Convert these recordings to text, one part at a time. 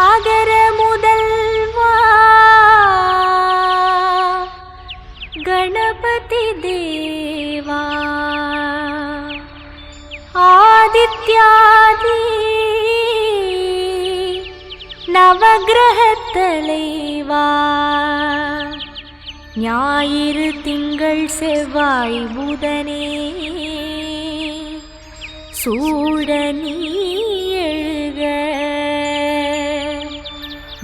அகர முதல்வா கணபதி தேவா ஆதித்யாதி நவக்கிரகத் தலைவா ஞாயிறு திங்கள் செவ்வாய் புதனே சூடனி எழுக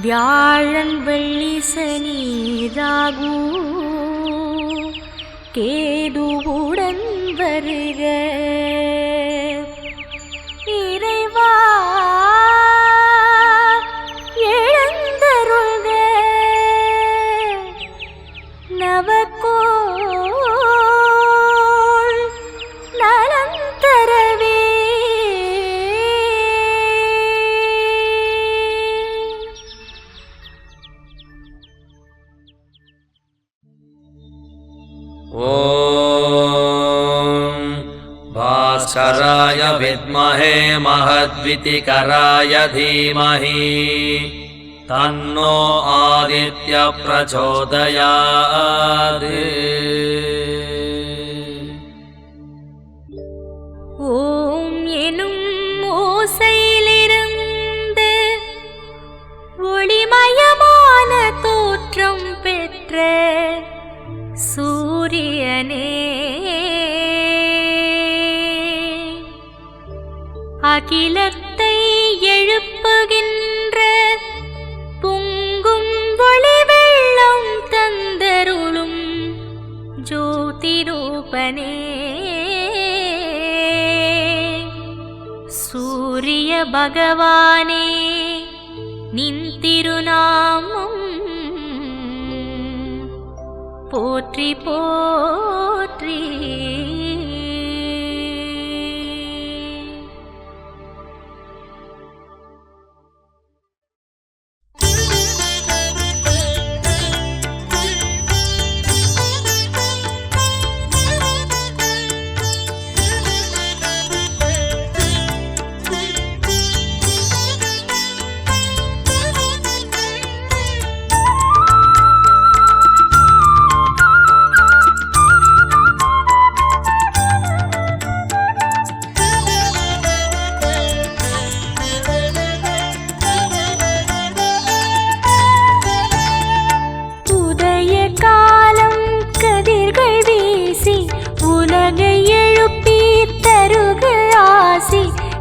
வியாழன் வெள்ளி சனி ராகு கேதுவுடன் வருக இறைவா எழுந்தருள்க நவக்கோள் நலம் தரவே ஓம் பாஸ்கராய வித்மஹே மஹத்விதிகராய தீமஹி தன்னோ ஆதித்ய பிரச்சோதயாத். ஓம் எனும் ஓசையிலிருந்து ஒளிமயமான தோற்றம் பெற்ற சூரியனே அகிலத்தை எழுப்புகின்ற பொங்கும் ஒளி வெள்ளம் தந்தருளும் ஜோதிரூபனே சூரிய பகவானே நின் திருநாமம் போற்றி போற்றி.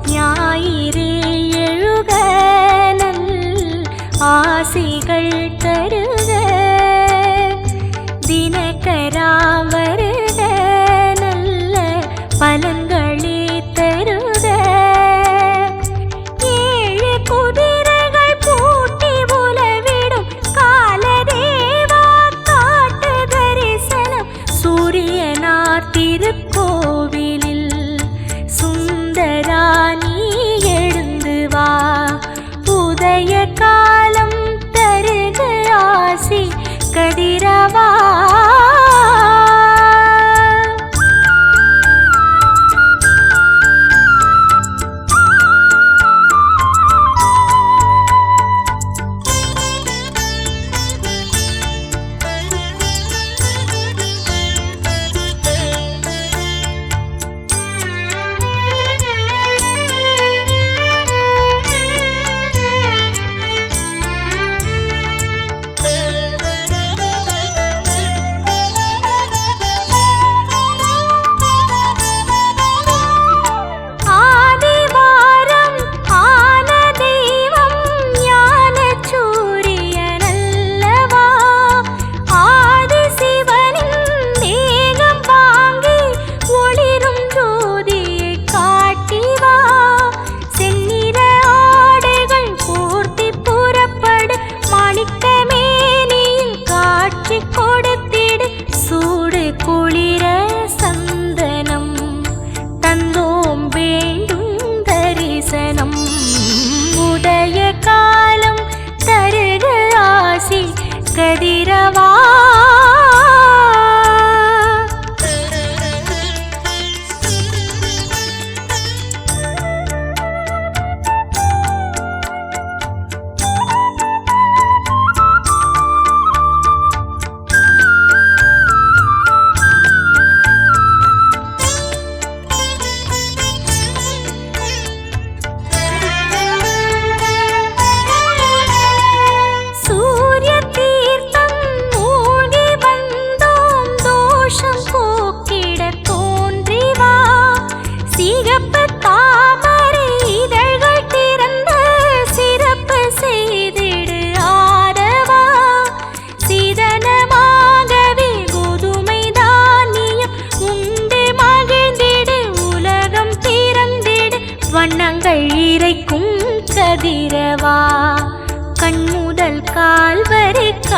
ஞாயிறே எழுக நல் ஆசிகள் தருக தினகரா வருக நல்ல பலன்களே தருக ஏழு குதிரைகள் பூட்டி உலவிடும் காலதேவா காட்டு தரிசனம் சூரியனார் திருக்கோவிலில் சுந்தரா நீ எழுந்து வா உதய காலம் தருக ஆசி கதிரவா. கதிரவா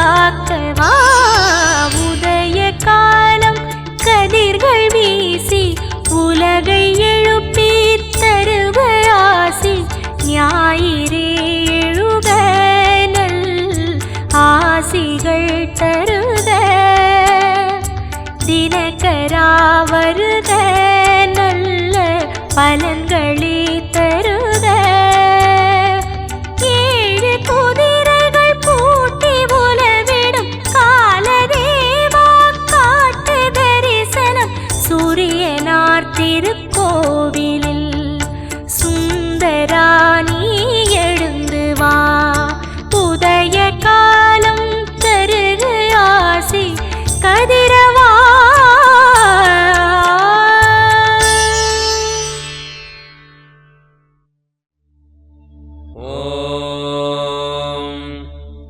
காக்கவா உதய காலம் கதிர்கள் வீசி உலகை எழுப்பி தருவ ஆசி ஞாயிறே எழுக நல் ஆசிகள் தருக தினகரா வருக நல்ல பலன்களே தருக ஏழு குதிரைகள் பூட்டி உலவிடும் காலதேவா காட்டு தரிசனம் சூரியனார் திருக்கோவிலில் சுந்தரா நீ எழுந்து வா உதய காலம் தருக ஆசி கதிரவா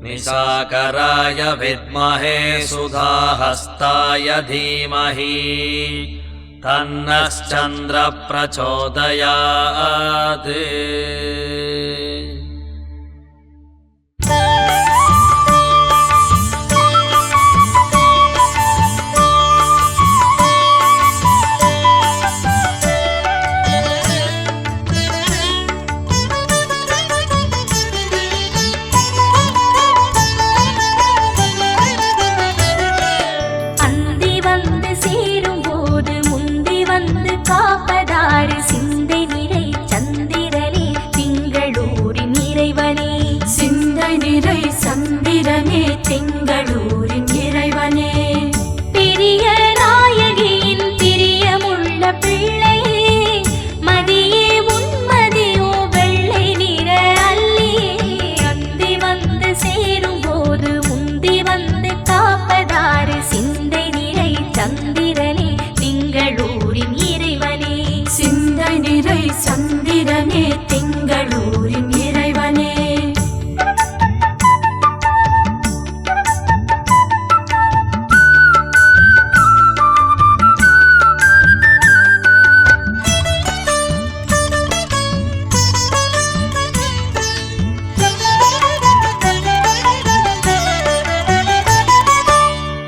निशाकराय विद्महे सुधाहस्ताय धीमहि तन्नश्चन्द्रः प्रचोदयात् காப்பதாறு சிந்தை நிறை சந்திரனே திங்களூரின் இறைவனே சிந்தை நிறை சந்திரனே திங்களூரின் இறைவனே பெரிய நாயகியின் பிரியமுள்ள பிள்ளை மதியே உன்மதியோ வெள்ளை நிற அல்லியே அந்தி வந்து சேரும் போது முந்தி வந்து காப்பதாறு சிந்தை நிறை சந்திரனே திங்களூரின் இறைவனே சிந்தை நிறை சந்திரனே திங்களூரின் இறைவனே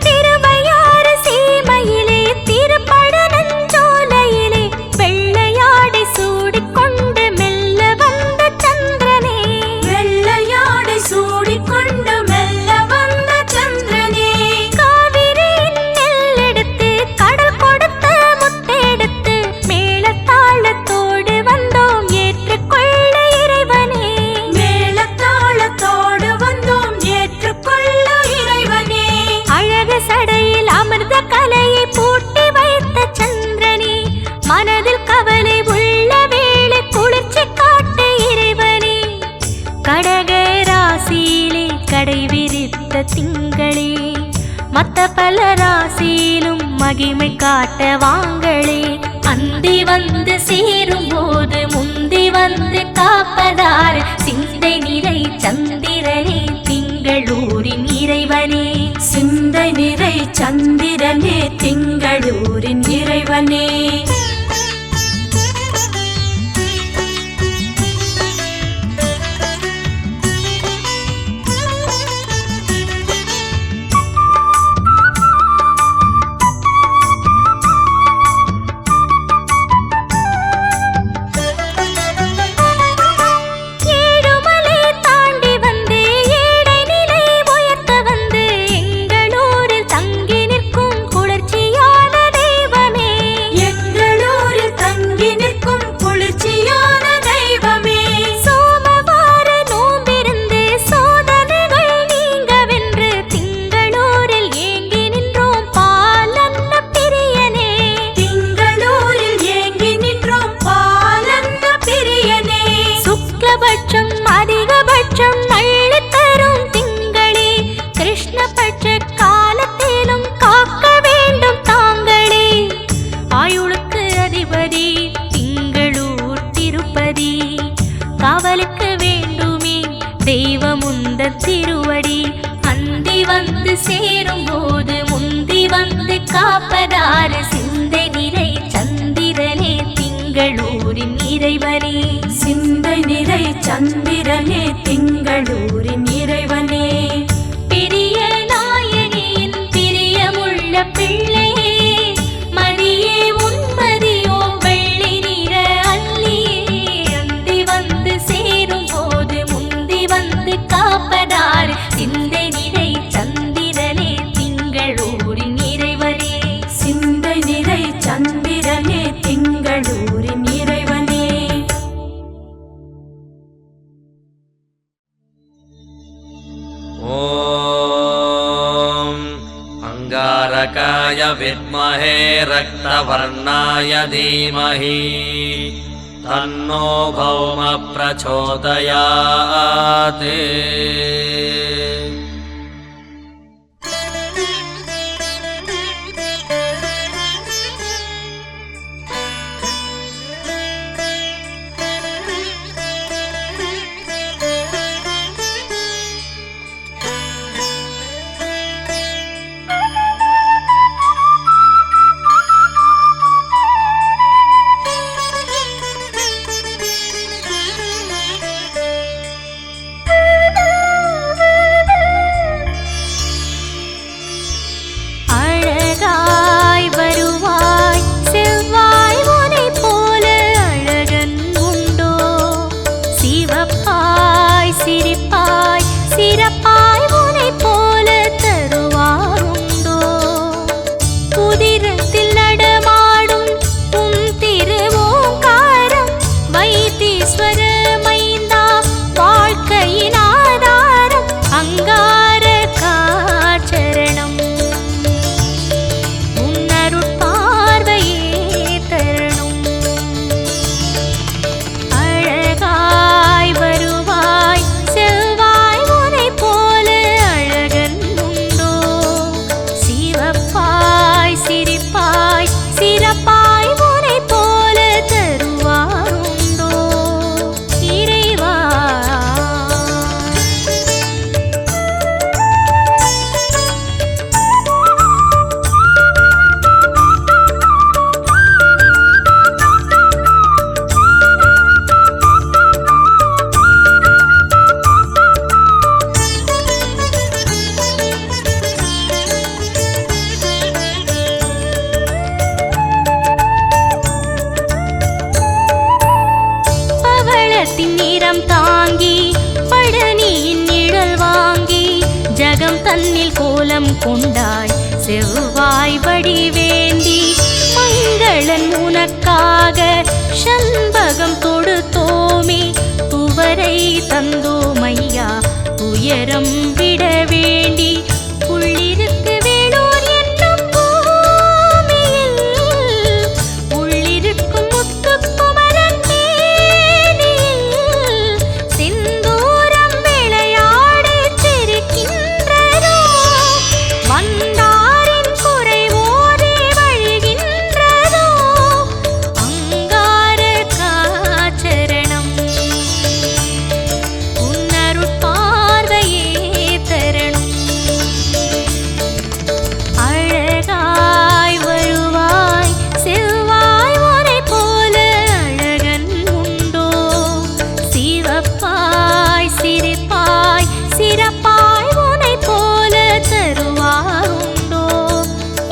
திருவையாறு சீமையிலே திருப்படனஞ்சோலையிலே வெள்ளையாடை சூடிக்கொண்டு மெல்ல வந்த சந்திரனே வெள்ளையாடை சூடிக்கொண்டு மெல்ல வந்த சந்திரனே காவிரியின் நெல்லெடுத்து கடல் கொடுத்த முத்தெடுத்து மேளதாளத்தோடு வந்தோம் ஏற்றுக்கொள்ள இறைவனே மேளதாளத்தோடு வந்தோம் ஏற்றுக்கொள்ள இறைவனே அழகு சடையில் அமிர்த கலையை பூட்டி வைத்த சந்திரனே மனதில் கவலை உள்ள வேளை குளிர்ச்சி காட்ட இறைவனே கடக ராசியிலே கடை விரித்த திங்களே மத்த பல ராசியிலும் மகிமை காட்ட வாங்களே அந்தி வந்து சேரும் போது முந்தி வந்து காப்பதார் சிந்தை நிறை சந்திரனே திங்களூரின் இறைவனே சிந்தை நிறை சந்திரனே திங்களூரின் இறைவனே ஏழுமலை தாண்டி வந்து ஏழை நிலை உயர்த்த வந்து எங்களூரில் தங்கி நிற்கும் குளிர்ச்சியான தெய்வமே எங்களூரில் தங்கி நிற்கும் குளிர்ச்சியான தெய்வமே சோமவார நோம்பிருந்து சோதனைகள் நீங்கவென்று திங்களூரில் ஏங்கி நின்றோம் பாலன்ன பிரியனே திங்களூரில் ஏங்கி நின்றோம் பாலன்ன பிரியனே சுக்லபட்சம் அதிகபட்சம் அள்ளி தரும் திங்களே கிருஷ்ணபட்ச காலத்திலும் காக்க வேண்டும் தாங்களே ஆயுளுக்கு அதிபதி திங்களூர் திருப்பதி காவலுக்கு வேண்டுமே தெய்வமுந்த திருவடி அந்தி வந்து சேரும் போது முந்தி வந்து காப்பதாறு சிந்தை நிறை சந்திரனே திங்களூரின் இறைவனே சிந்தை நிறை சந்திரனே திங்களூரின் இறைவனே பெரிய विद्महे रक्तवर्णाय धीमहि तन्नो भौम प्रचोदयात्। கொண்டாய் செவ்வாய் வடிவேந்தி மங்களன் உனக்காக சண்பகம் தொடுத்தோமே துவரை தந்தோமையா துயரம் விட வேண்டி உள்ளிருக்கு வேலூர் என்னும் பூமியில் உள்ளிருக்கும் முத்துக்குமரன் மேனியில் செந்தூரம் விளையாடி சிரிக்கின்றதோ வந்தாரின் குறை ஓடி வழிகின்றதோ அங்கார காச்சரணம் உன்னருட்பார்வையே தரணும் அழகாய் வருவாய் செவ்வாய் உனை போல அழகன் உண்டோ சிவப்பாய் சிரிப்பாய் சிறப்பாய் உனை போல தருவார் உண்டோ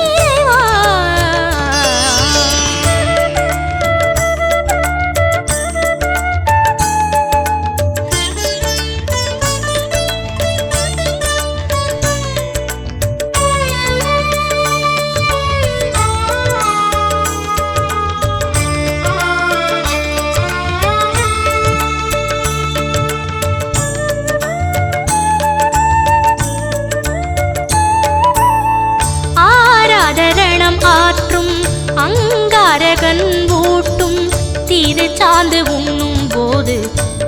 இறைவா. ஆராதரணம் ஆற்றும் அங்காரகன் ஊட்டும் திருச்சாந்து உண்ணும் போது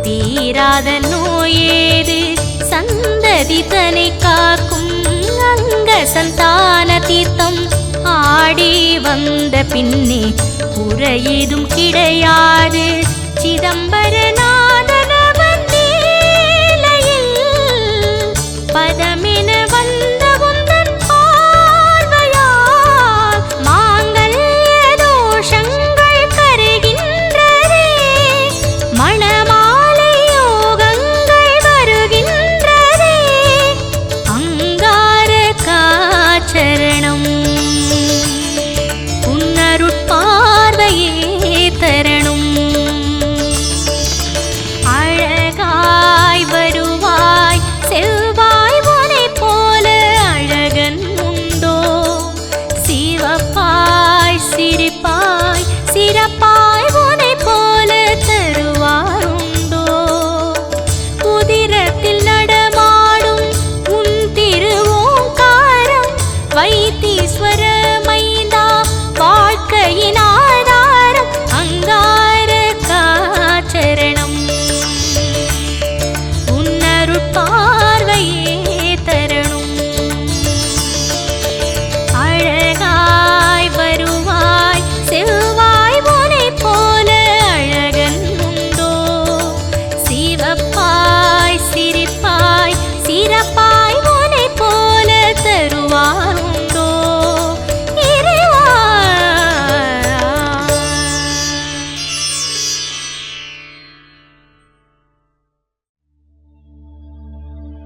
தீராத நோயேது சந்ததி தனை காக்கும் அங்க சந்தான தீர்த்தம் ஆடி வந்த பின்னே குறையேதும் கிடையாது சிதம்பரநாதனவன் வேலையில் பதமென வந்த உந்தன் பார்வையால் மாங்கல்ய தோஷங்கள் கருகின்றதே மணமாலை யோகங்கள் வருகின்றதே அங்கார காச்சரணம் உன்னருட்பார்வையே தரணும்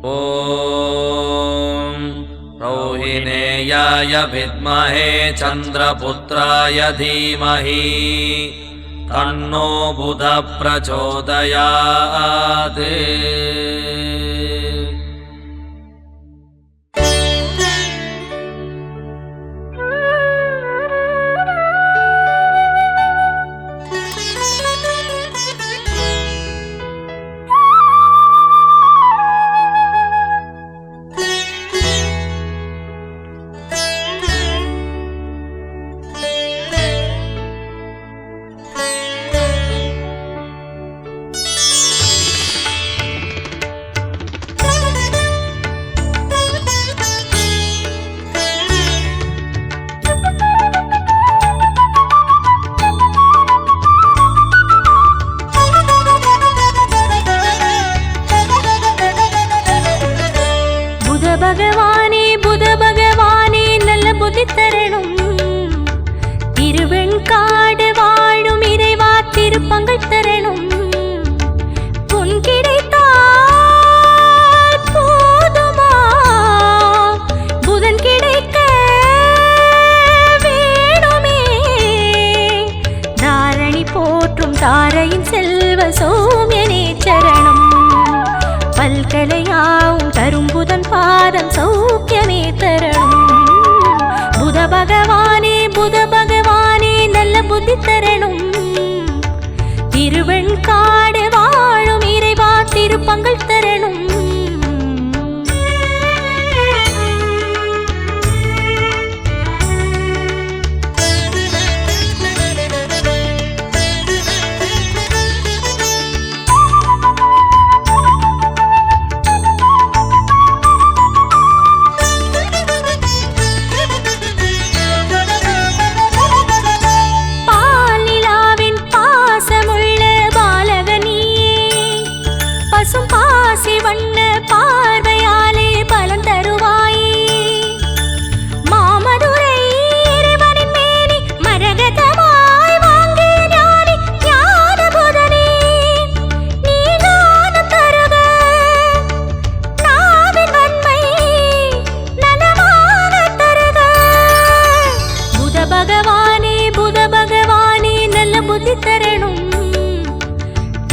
ॐ रोहिणेयाय विद्महे चन्द्रपुत्राय धीमहि तन्नो बुधः प्रचोदयात्। தாரையின் செல்வ சௌமியனே சரணம். பல்கலையாவும் தரும் புதன் பாதம் சௌக்கியமே தரணும். புத பகவானே நல்ல புத்தி தரணும். திருவெண்காடு வாழும் இறைவா திருப்பங்கள் தரணும்.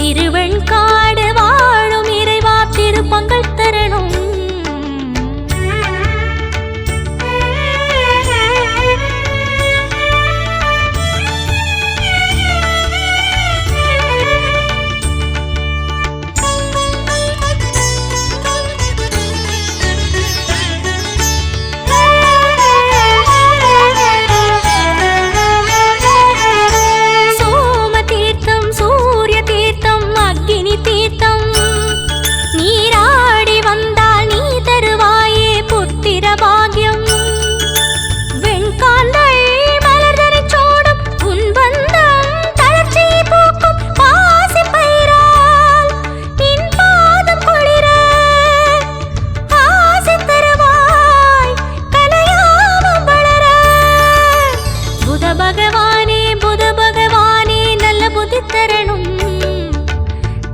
திருவெண்காடு வாழும் இறைவா திருப்பங்கள் தரணும்.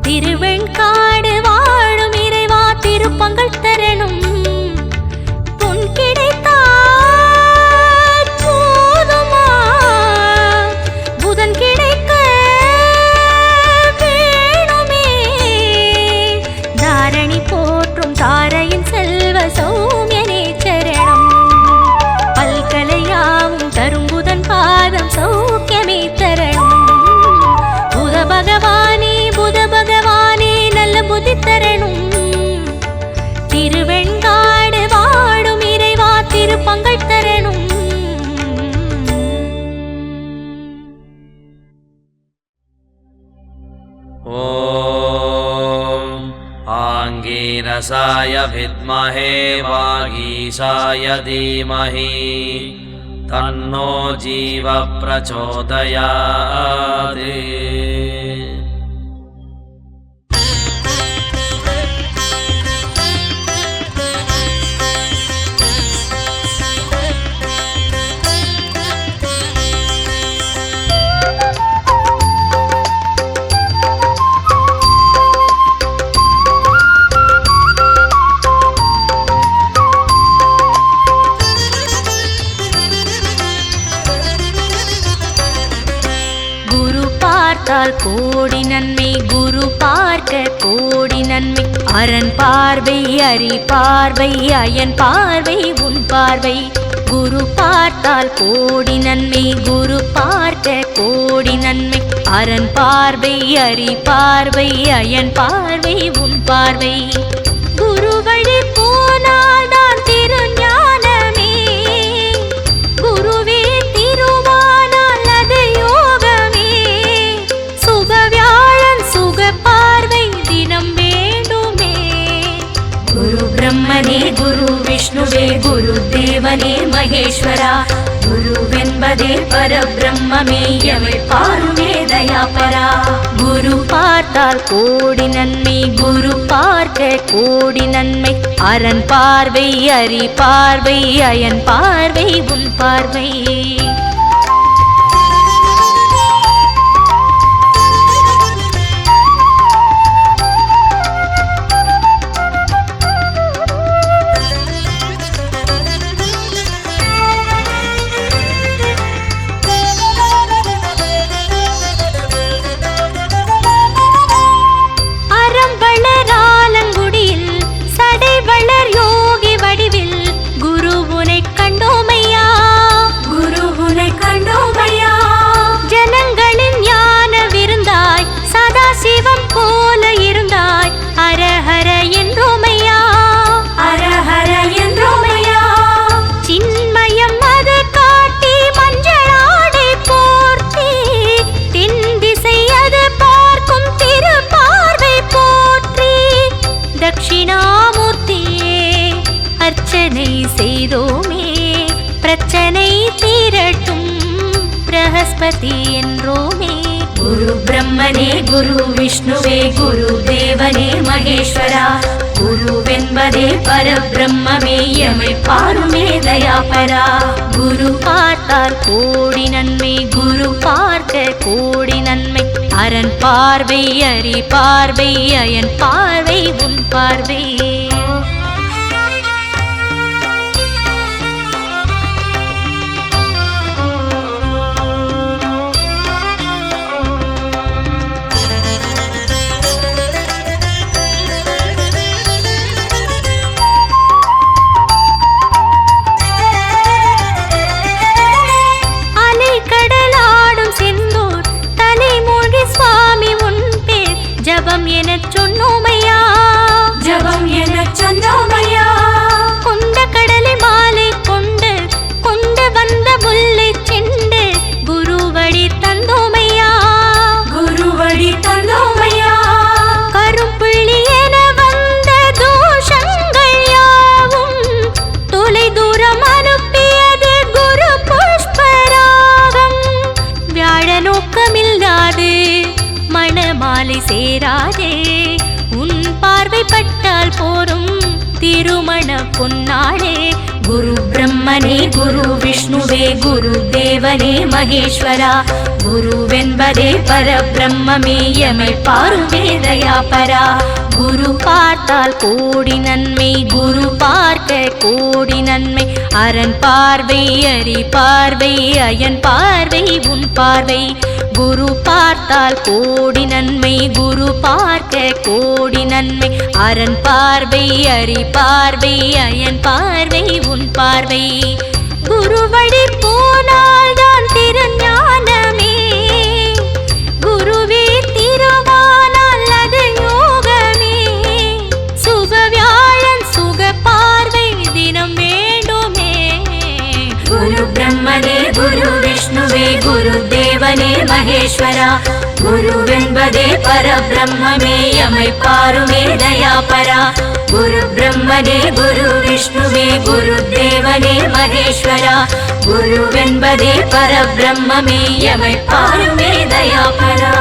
திருவெண்காடு வாழும் இறைவா திருப்பங்கள் தரணும். பொன் கிடைத்தால் போதுமா, புதன் கிடைக்க வேணுமே. தாரணி போற்றும் தாரையின் செல்வ சௌமியனே சரணம். பல்கலையாவும் தரும் புதன் பாதம் சௌக்கியமே தரணும். புத பகவானே நல்ல புத்தி தரணும். திருவெண்காடு வாழும் இறைவா திருப்பங்கள் தரணும். ஓம் ஆங்கீரசாய வித்மஹே வாகீசாய தீமஹி தன்னோ ஜீவ பிரச்சோதயாத். பார்த்தால் கோடி நன்மை, குரு பார்க்க கோடி நன்மை. அரண் பார்வை, அரி பார்வை, அயன் பார்வை, உன் பார்வை. குரு பார்த்தால் கோடி நன்மை, குரு பார்க்க கோடி நன்மை. அரண் பார்வை, அரி பார்வை, அயன் பார்வை, உன் பார்வை. குரு வழி போனால் தான் திருஞானமே, குருவே திருவானால் அது யோகமே. சுபவியாழன் சுக பார்வை தினம் வேண்டுமே. குரு பிரம்மனே குரு விஷ்ணுவே குரு தேவனே மகேஸ்வரா. குருவென்பதே பரபிரம்மே எமை பாருமே தயாபரா. குரு பார்த்தால் கோடி நன்மை, குரு பார்க்க கோடி நன்மை. அரண் பார்வை, அரி பார்வை, அயன் பார்வை, உன் பார்வை. செய்தோமே பிரச்சனை தீரட்டும் பிரகஸ்பதி என்றோமே. குரு பிரம்மனே குரு விஷ்ணுவே குரு தேவனே மகேஸ்வரா. குருவென்பதே பரபிரம்மே எமை பாருமே தயாபரா. குரு பார்த்தால் கோடி நன்மை, குரு பார்க்க கோடி நன்மை. அரண் பார்வை, அரி பார்வை, அயன் பார்வை, உன் பார்வை. ஜபம் எனச் சொன்னோமையா, ஜபம் எனச் சொன்னோமையா. கொண்ட கடலை மாலை கொண்டு கொண்டு வந்த முல்லை செண்டு குருவடி தந்தோமையா, குருவடி தந்தோமையா. கரும்புள்ளி என வந்த தோஷங்கள் யாவும் தொலை தூரம் அனுப்பியது குரு புஷ்பராகம். வியாழ நோக்கமில்லாது மணமாலை சேராதே, உன் பார்வை பட்டால் போரும் திருமண பொன்னாளே. குரு பிரம்மனே குரு விஷ்ணுவே குரு தேவனே மகேஸ்வரா. குருவென்பதே பரபிரம்மே எமை பாருமே தயாபரா. குரு பார்த்தால் கோடி நன்மை, குரு பார்க்க கோடி நன்மை. அரண் பார்வை, அரி பார்வை, அயன் பார்வை, உன் பார்வை. குரு பார்த்தால் கோடி நன்மை, குரு பார்க்க கோடி நன்மை. அரண் பார்வை, அரி பார்வை, அயன் பார்வை, உன் பார்வை. குரு வழி போனால் தான் திருஞானமே, குருவே திருவானால் அது யோகமே. சுபவியாழன் சுக பார்வை தினம் வேண்டுமே. குரு பிரம்மனே குரு விஷ்ணுவே குரு தேவனே மகேஸ்வரா. குருவென்பதே பரபிரம்மே எமை பாருமே தயாபரா. குரு பிரம்மனே குரு விஷ்ணுவே குரு தேவனே மகேஸ்வரா. குருவென்பதே பரபிரம்மே எமை பாருமே தயாபரா.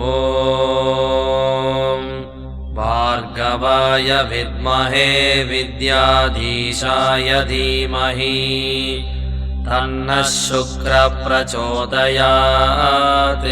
ஓம் பார்கவாய வித்மஹே வித்யாதீசாய தீமஹி தன்னः சுக்ரः பிரச்சோதயாத்.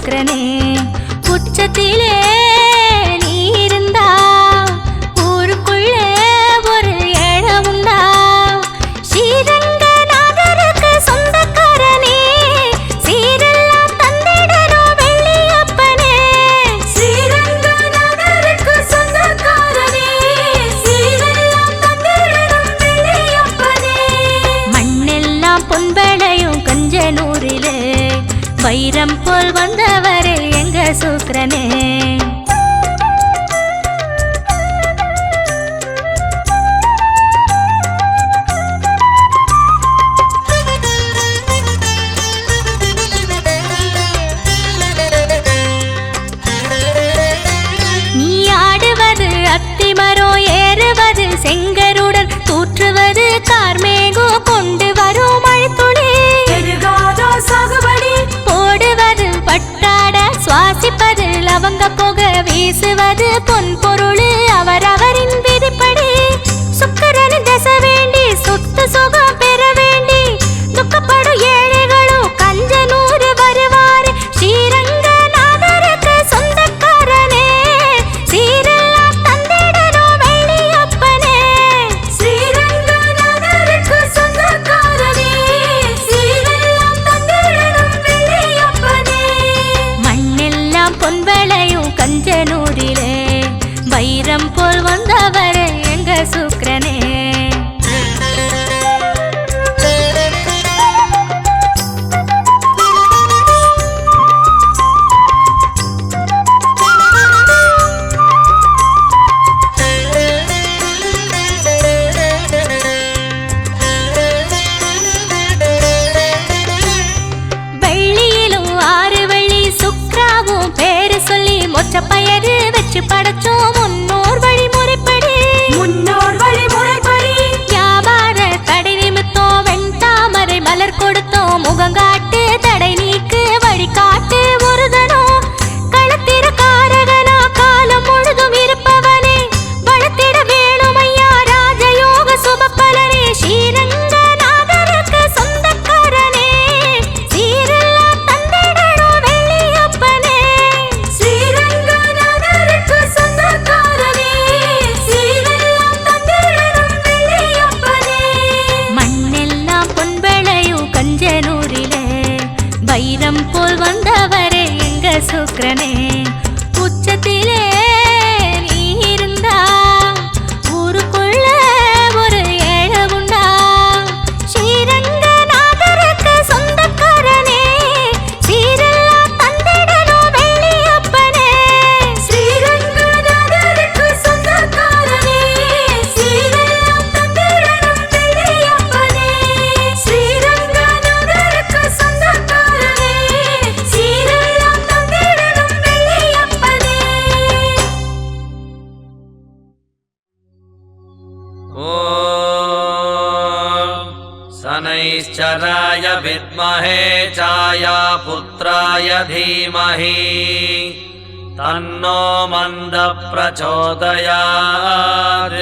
சுக்கிரனே. உச்சத்திலே நீ இருந்தா ஊருக்குள்ளே ஒரு ஏழை உண்டா. ஸ்ரீரங்க நகருக்கு சொந்தக்காரனே, சீரெல்லாம் தந்திடணும் வெள்ளியப்பனே. ஸ்ரீரங்க நகருக்கு சொந்தக்காரனே, சீரெல்லாம் தந்திடணும் வெள்ளியப்பனே. மண்ணெல்லாம் பொன்பளையும் கஞ்சனூரிலே வைரம் போல் வந்தவரே எங்க சுக்கிரனே. நீ ஆடுவது அத்திமரம், ஏறுவது செங்கருடன், தூற்றுவது கார்மேகோ, கொண்டு வரும் மழைத்துளி, சாகுபடி போடுவது பட்டாட, சுவாசிப்பது லவங்க புக, வீசுவது பொன் பொருள் அவரவரின் விதிப்படி. சுக்கிரன் தசை வேண்டி சொத்து சுகம் பெற வேண்டி துக்கப்படும் ஏழைகளும் கஞ்சனூர் வருவார். ஸ்ரீரங்க நகருக்கு சொந்தக்காரனே, சீரெல்லாம் தந்திடணும் வெள்ளியப்பனே. ஸ்ரீரங்க நகருக்கு சொந்தக்காரனே, சீரெல்லாம் தந்திடணும் வெள்ளியப்பனே. மண்ணெல்லாம் பொன்பளையும் கஞ்சனூரிலே வைரம் போல் வந்தவரே எங்க சுக்கிரனே. வெள்ளியிலும் 6 வெள்ளி சுக்ராவும் பேரு சொல்லி மொச்ச பயரு வச்சு படைச்சோம் முன்னோர் வழிமுறைப்படி. வியாபார தடை நிமித்தம் வெண்தாமரை மலர் கொடுத்தோம், முகங்காட்டு தடை நீக்கு வழிகாட்டு ஒருதனும். களத்திர காரகனா காலம் முழுதும் இருப்பவனே, வளத்திட வேணுமையா ராஜயோக சுபபலனே. ஸ்ரீரங்க நகருக்கு சொந்தக்காரனே, சீரெல்லாம் தந்திடணும் வெள்ளியப்பனே. ஸ்ரீரங்க நகருக்கு சொந்தக்காரனே, சீரெல்லாம் தந்திடணும் வெள்ளியப்பனே. மண்ணெல்லாம் பொன்பளையும் கஞ்சனூரிலே வைரம் போல் வந்தவரே எங்க சுக்கிரனே. உச்சத்திலே நீ இருந்தா ஊருக்குள்ள ஒரு ஏழை உண்டா. ஸ்ரீரங்க நகருக்கு சொந்தக்காரனே, சீரெல்லாம் தந்திடணும் வெள்ளியப்பனே. ஸ்ரீரங்க நகருக்கு சொந்தக்காரனே, சீரெல்லாம் தந்திடணும் வெள்ளியப்பனே. ஸ்ரீரங்க நகருக்கு சொந்தக்காரனே, சீரெல்லாம் தந்திடணும் வெள்ளியப்பனே. ॐ शनैश्चराय विद्महे छायापुत्राय धीमहि तन्नो मन्दः प्रचोदयात्।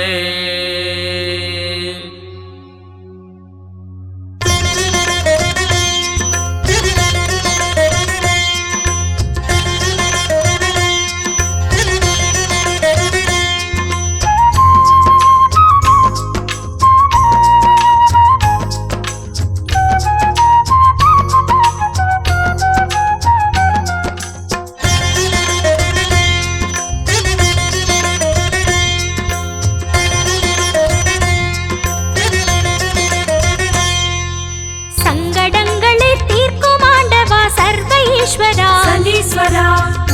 சங்கடங்களை தீர்க்கும் ஆண்டவா சர்வ ஈஸ்வரா, சனீஸ்வரா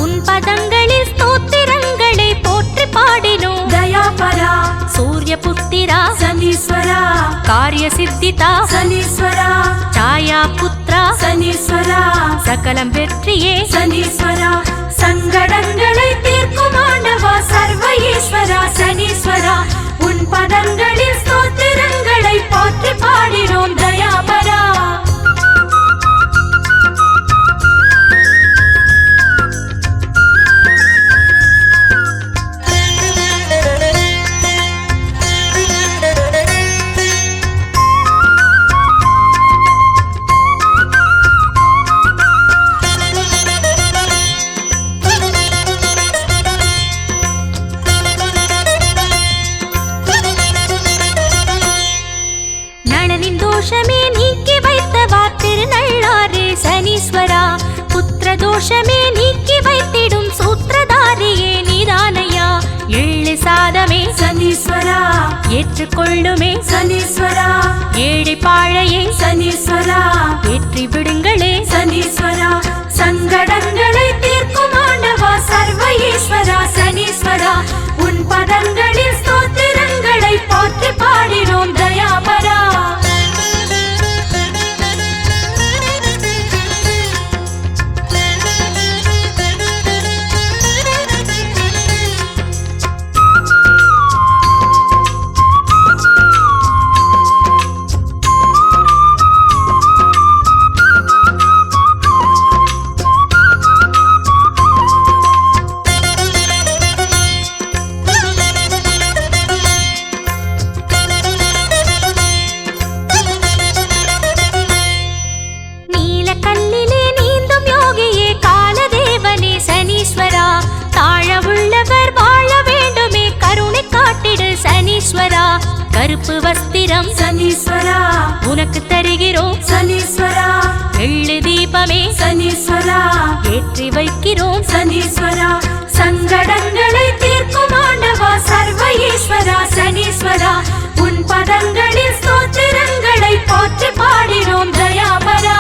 உன் பதங்களில் ஸ்தோத்திரங்களை போற்றி பாடினோம். தயாபரா சூரிய புத்திரா சனீஸ்வரா காரிய சித்திதா சனீஸ்வரா ಛಾಯಾ புத்ரா சனீஸ்வரா சகலம் வெற்றியே சனீஸ்வரா. சங்கடங்களை தீர்க்கும் ஆண்டவா சர்வ ஈஸ்வரா சனீஸ்வரா, உன் பதங்களில் ஸ்தோத்திரங்களை போற்றி பாடினோம். தயாபரா சூட்சமமே நீக்கி வைத்திடும் சூத்திரதாரியே நீதானையா. எள்ளு சாதமே சனீஸ்வரா, ஏற்றுக்கொள்ளுமே சனீஸ்வரா, ஏழை பாழையே சனீஸ்வரா, ஏற்றி விடுங்களே சனீஸ்வரா, சங்கடங்களை தீர்க்கும் ஆண்டவா சர்வ ஈஸ்வரா சனீஸ்வரா, உன் பதங்களில் ஸ்தோத்திரங்களை போற்றி பாடினோம் தயாபரா. கருப்பு வஸ்திரம் சனீஸ்வரா, உனக்கு தருகிறோம் சனீஸ்வரா, எள்ளு தீபமே சனீஸ்வரா, ஏற்றி வைக்கிறோம் சனீஸ்வரா, சங்கடங்களை தீர்க்கும் ஆண்டவா சர்வ ஈஸ்வரா சனீஸ்வரா, உன் பதங்களில் ஸ்தோத்திரங்களை போற்றி பாடினோம் தயாபரா.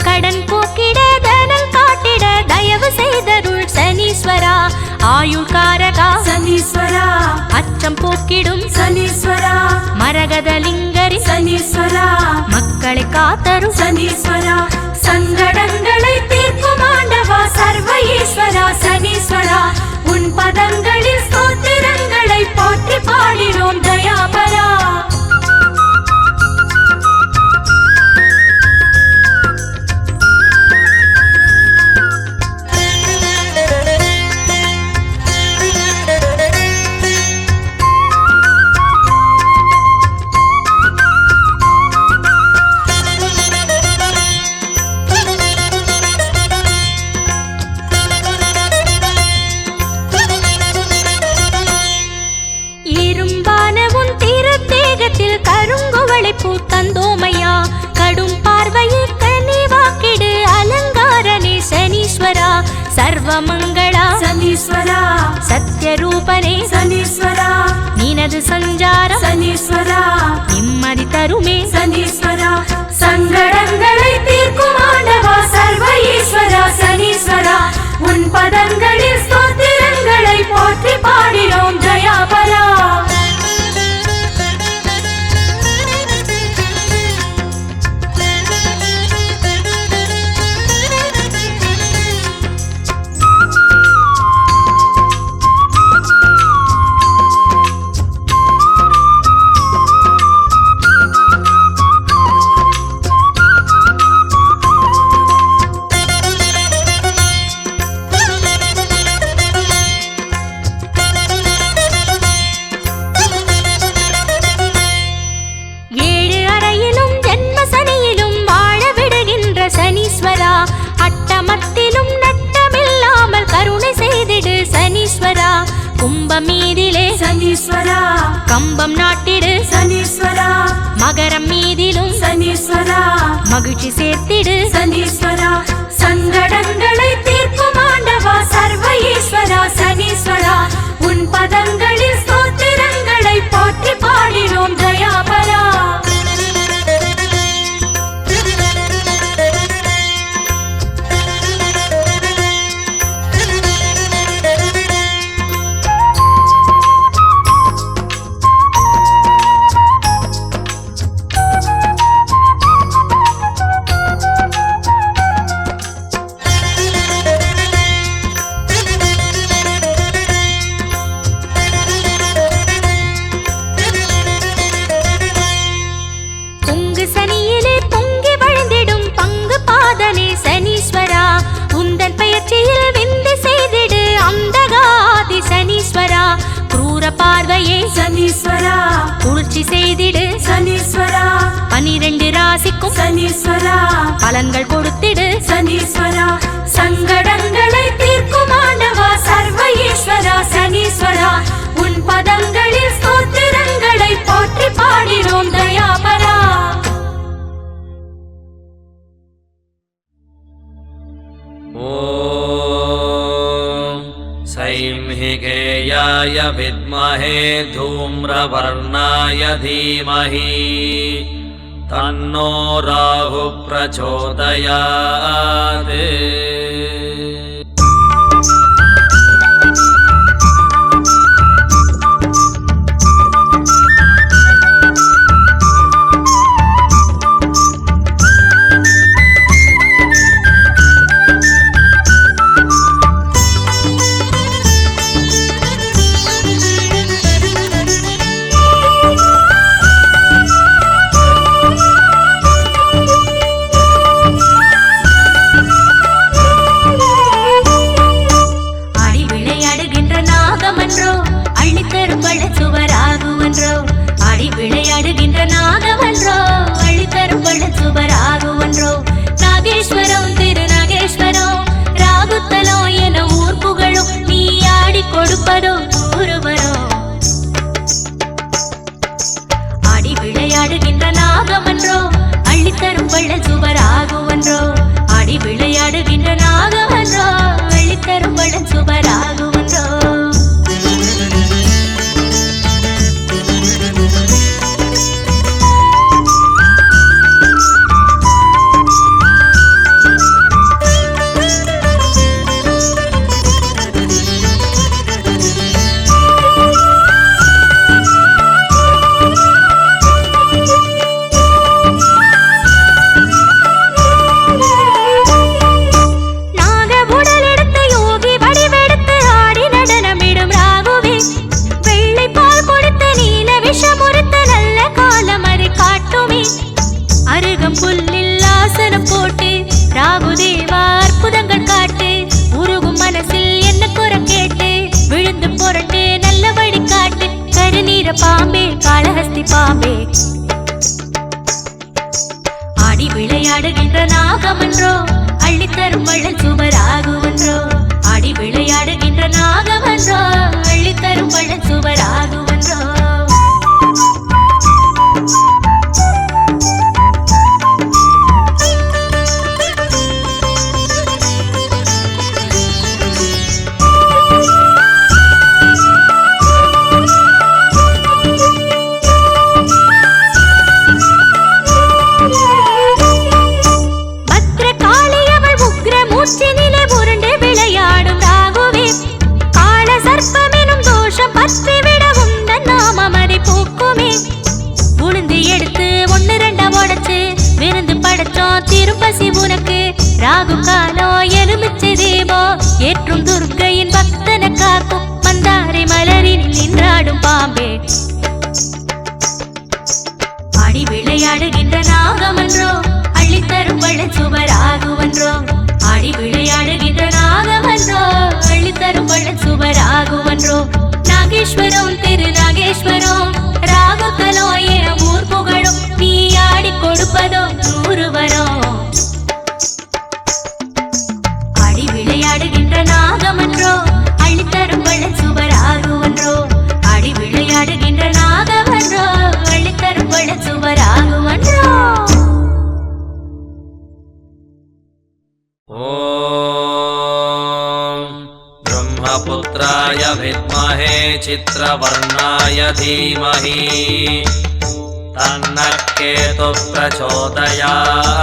கடன் போக்கிட தனல் காட்டிட தயவு செய்தருள் சனீஸ்வரா. ஆயுள் காரகா சனீஸ்வரா, அச்சம் போக்கிடும் சனீஸ்வரா, மரகதலிங்கரி சனீஸ்வரா, மக்களை காத்தரும் சனீஸ்வரா, சங்கடங்களை தீர்க்கும் ஆண்டவா சர்வ ஈஸ்வரா சனீஸ்வரா, உன் பதங்களில் ஸ்தோத்திரங்களை போற்றி பாடினோம் தயாபரா. தந்தோமையா கடும் பார்வையை கனிவாக்கிடு அலங்காரனே சனீஸ்வரா. சர்வமங்களா சனீஸ்வரா, சத்யரூபனே சனீஸ்வரா, நினது சஞ்சாரம் சனீஸ்வரா, நிம்மதி தருமே சனீஸ்வரா, சங்கடங்களை தீர்க்கும் ஆண்டவா சர்வ ஈஸ்வரா சனீஸ்வரா, உன் பதங்களில் ஸ்தோத்திரங்களை போற்றி பாடினோம் தயாபரா. அட்டமத்திலும் நட்டமில்லாமல் கருணை செய்திடு சனீஸ்வரா. கும்பமீதிலே சனீஸ்வரா, கம்பம் நாட்டிடு சனீஸ்வரா, மகரம் மீதிலும் சனீஸ்வரா, மகிழ்ச்சி சேர்த்திடு சனீஸ்வரா, சங்கடங்களை தீர்க்கும் ஆண்டவா சர்வ ஈஸ்வரா சனீஸ்வரா, உன் பதங்களில் ஸ்தோத்திரங்களை போற்றி பாடினோம் தயாபரா. சனியிலே பொங்கி வழிந்திடும் பங்கு பாதனே சனீஸ்வரா உந்தன் பயிற்சியில் விந்து செய்திடு அந்தகாதி சனீஸ்வரா क्रूर பார்வையே சனீஸ்வரா குளிர்ச்சி செய்திடு சனீஸ்வரா 12 ராசிக்கும் சனீஸ்வரா பலன்கள் கொடுத்திடு சனீஸ்வரா சங்கடங்களை தீர்க்கும் ஆண்டவா சர்வ ஈஸ்வரா சனீஸ்வரா உன் பதங்களில் ஸ்தோத்திரங்களை போற்றி பாடினோம் தயாபரா सैंहिकेयाय विद्महे धूम्रवर्णाय धीमहि तन्नो राहुः प्रचोदयात् பாம்பே காளஹஸ்தி பாம்பே ஆடி விளையாடுகின்ற நாகமன்றோ அள்ளித்தரும் வள்ளல் சுவராகுவன்றோ ஆடி விளையாடுகின்ற நாகமன்றோ அள்ளித்தரும் வள்ளல் சுவராகுவன்றோ ராகு காலோ எலுமிச்சை தேவோ ஏற்றும் துர்க்கையின் பக்தன காக்கும் மந்தாரை மலரில் நின்றாடும் பாம்பே ஆடி விளையாடுகின்ற நாகமன்றோ அள்ளித்தரும் வள்ளல் சுவராகுவன்றோ ஆடி விளையாடுகின்ற நாகமன்றோ அள்ளித்தரும் வள்ளல் சுவராகுவன்றோ நாகேஸ்வரம் திரு நாகேஸ்வரம் ராகு கலோ என ஊர் புகழும் நீ ஆடி கொடுப்பதோ 100 வரும் விளையாடுகின்ற நாகமன்றோ அள்ளித்தரும் வள்ளல் சுவராகுவன்றோ ஆடி விளையாடுகின்ற நாகமன்றோ அள்ளித்தரும் வள்ளல் சுவராகுவன்றோ ஓம் பிரம்மபுத்ராய வித்மஹே சித்ரவர்ணாய தீமஹி தன்னः கேதுः பிரசோதயாத்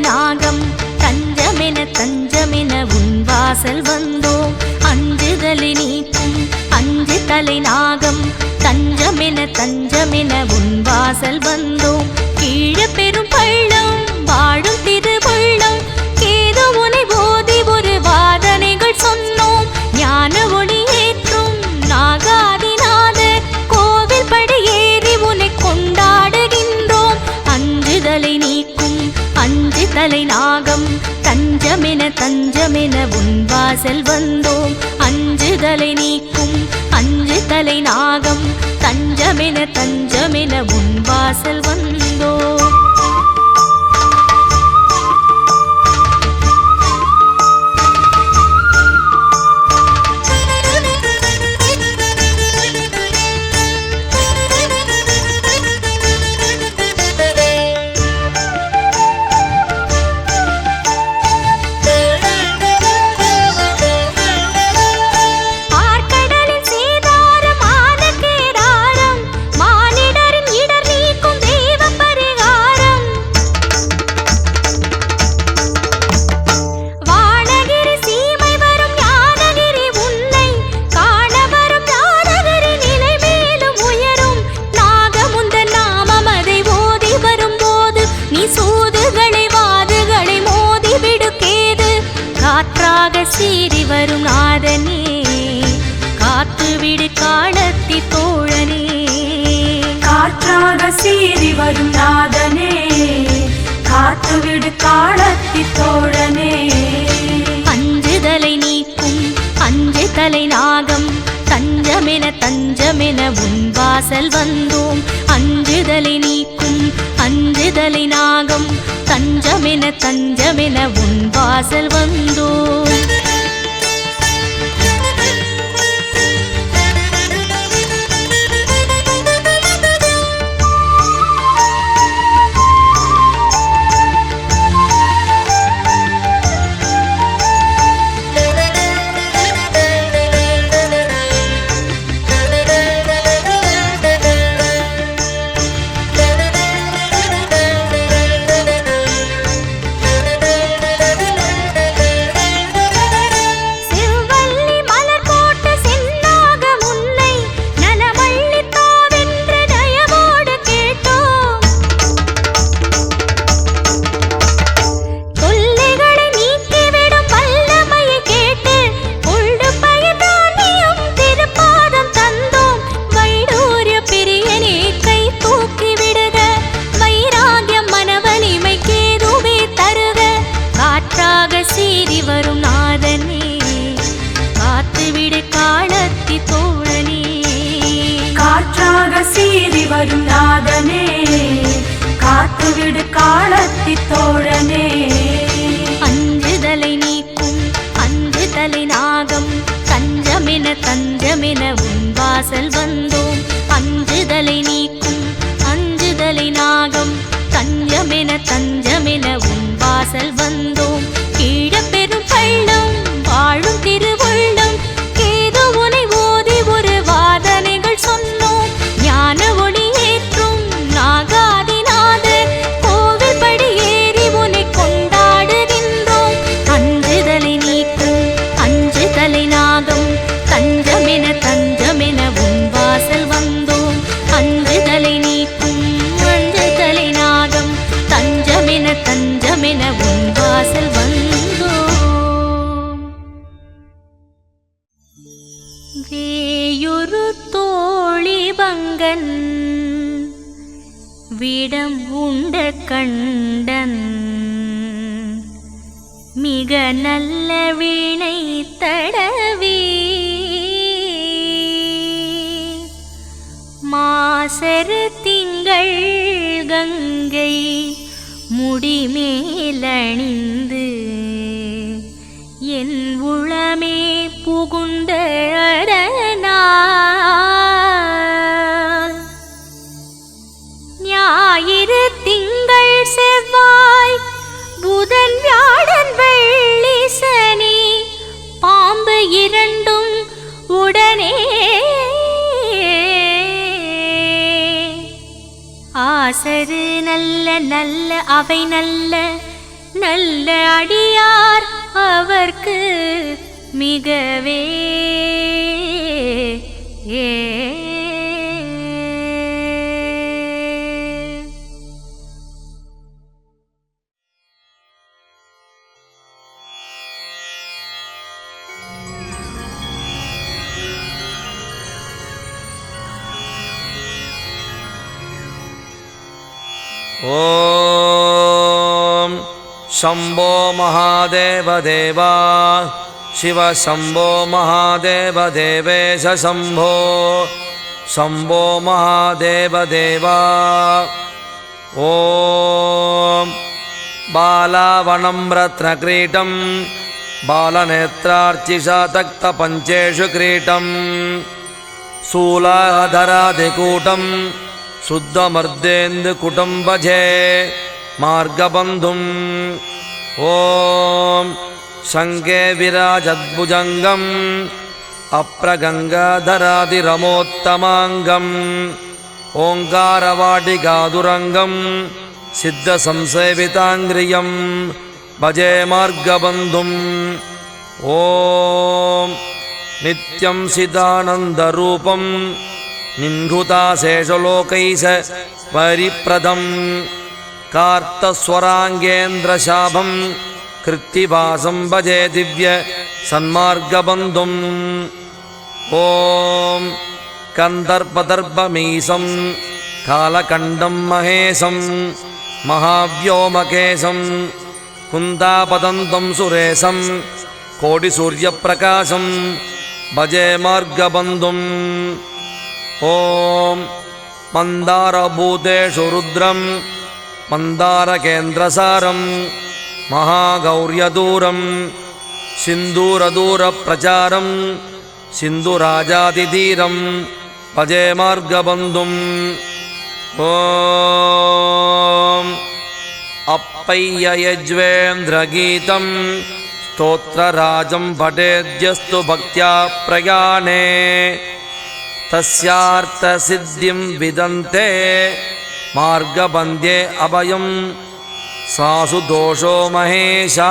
நாகம் தஞ்சமென தஞ்சமென உன் வாசல் வந்தோம் வாசல் வந்தோம். கீழ பெரும் பள்ளம் வாழும் திருவுள்ளம் கேது உனை போதி ஒரு வாதனைகள் சொன்னோம். ஞான ஒளி ஏற்றும் நாகாதிநாத கோவில் படி ஏறி உனை கொண்டாடுகின்றோம். அஞ்சுதலை நீக்கும் அஞ்சு தலை நாகம் தஞ்சமென உன் வாசல் வந்தோம். அஞ்சுதலை நீக்கும் அஞ்சு தலை நாகம் தஞ்சமென உன் வாசல் வந்தோம். சீறி வரும் நாதனே காத்துவிடு காலத்தி தோழனே. காற்றாக சீறி வரும் நாதனே காத்துவிடு காலத்தி தோழனே. அஞ்சுதலை நீக்கும் அஞ்சு தலை நாகம் தஞ்சமென உன் வாசல் வந்தோம். அஞ்சுதலை நீக்கும் அஞ்சுதலை நாகம் தஞ்சமென உன் வாசல் வந்தோம். சீறி வரும் நாதனே காத்துவிடு காலத்தி தோழனே. அஞ்சுதலை நீக்கும் அஞ்சு தலை நாகம் தஞ்சமென உன் வாசல் வந்தோம். அஞ்சுதலை நீக்கும் அஞ்சுதலை நாகம் தஞ்சமென உன் வாசல் வந்தோம். கீழ பெரும் பள்ளம் வாழும் திருவுள்ளம் கேது உனை ஓதி ஒரு வாதனைகள் சொன்னோம். ஞான ஒளி ஏற்றும் நாகாதிநாத கோவில் படி ஏறி உனை கொண்டாடுகின்றோம். அஞ்சுதலை நீக்கும் அஞ்சு தலை நாகம் தஞ்சமென உன் வாசல் வந்தோம். அஞ்சுதலை நீக்கும் அஞ்சு தலை நாகம் தஞ்சமென உன் வாசல் வந்தோம். வேயுரு தோழி பங்கன் விடம் உண்ட கண்டன் மிக நல்ல வீணை தடவி மாசரு திங்கள் கங்கை முடிமேலணிந்து என் உளமே புகுந்த அரணால் ஞாயிறு திங்கள் செவ்வாய் புதன் வியாழன் வெள்ளி சனி பாம்பு இரண்டும் உடனே ஆசரு நல்ல நல்ல அவை நல்ல நல்ல அடியார் அவர்க்கு மிகவே ॐ शम्भो महादेव देवा शिव शम्भो महादेव देवेश शम्भो शम्भो महादेव देवा ॐ बालावनं रत्नक्रीटं बालनेत्रार्चिषा तक्तपञ्चेषु क्रीटं शूलाधरादिकूटं शुद्धमर्देन्दुकुटं भजे मार्गबन्धुम् ॐ शङ्खे विराजद्भुजङ्गम् अप्रगङ्गाधरादिरमोत्तमाङ्गम् ओङ्कारवाटिकादुरङ्गम् सिद्धसंसेविताङ्ग्रियं भजे मार्गबन्धुम् ॐ नित्यं सिदानन्दरूपं निह्नुताशेषलोकैष परिप्रदं कार्तस्वराङ्गेन्द्रशाभं कृत्तिवासं भजे दिव्य सन्मार्गबन्धुम् ॐ कन्दर्पदर्भमीशं कालकण्डं महेशं महाव्योमकेशं कुन्दापदन्तं सुरेशं कोटिसूर्यप्रकाशं भजे मार्गबन्धुम् ॐ मन्दारभूतेषु रुद्रं मन्दारकेन्द्रसारं महागौर्यदूरं सिन्दूरदूरप्रचारं सिन्धुराजातिधीरं भजे मार्गबन्धुम् ॐ अप्पय्ययज्वेन्द्रगीतं स्तोत्रराजं पठेद्यस्तु भक्त्या प्रयाणे तस्यार्थसिद्धिं विदन्ते मार्गबन्ध्ये अभयं सासु दोषो महेशा।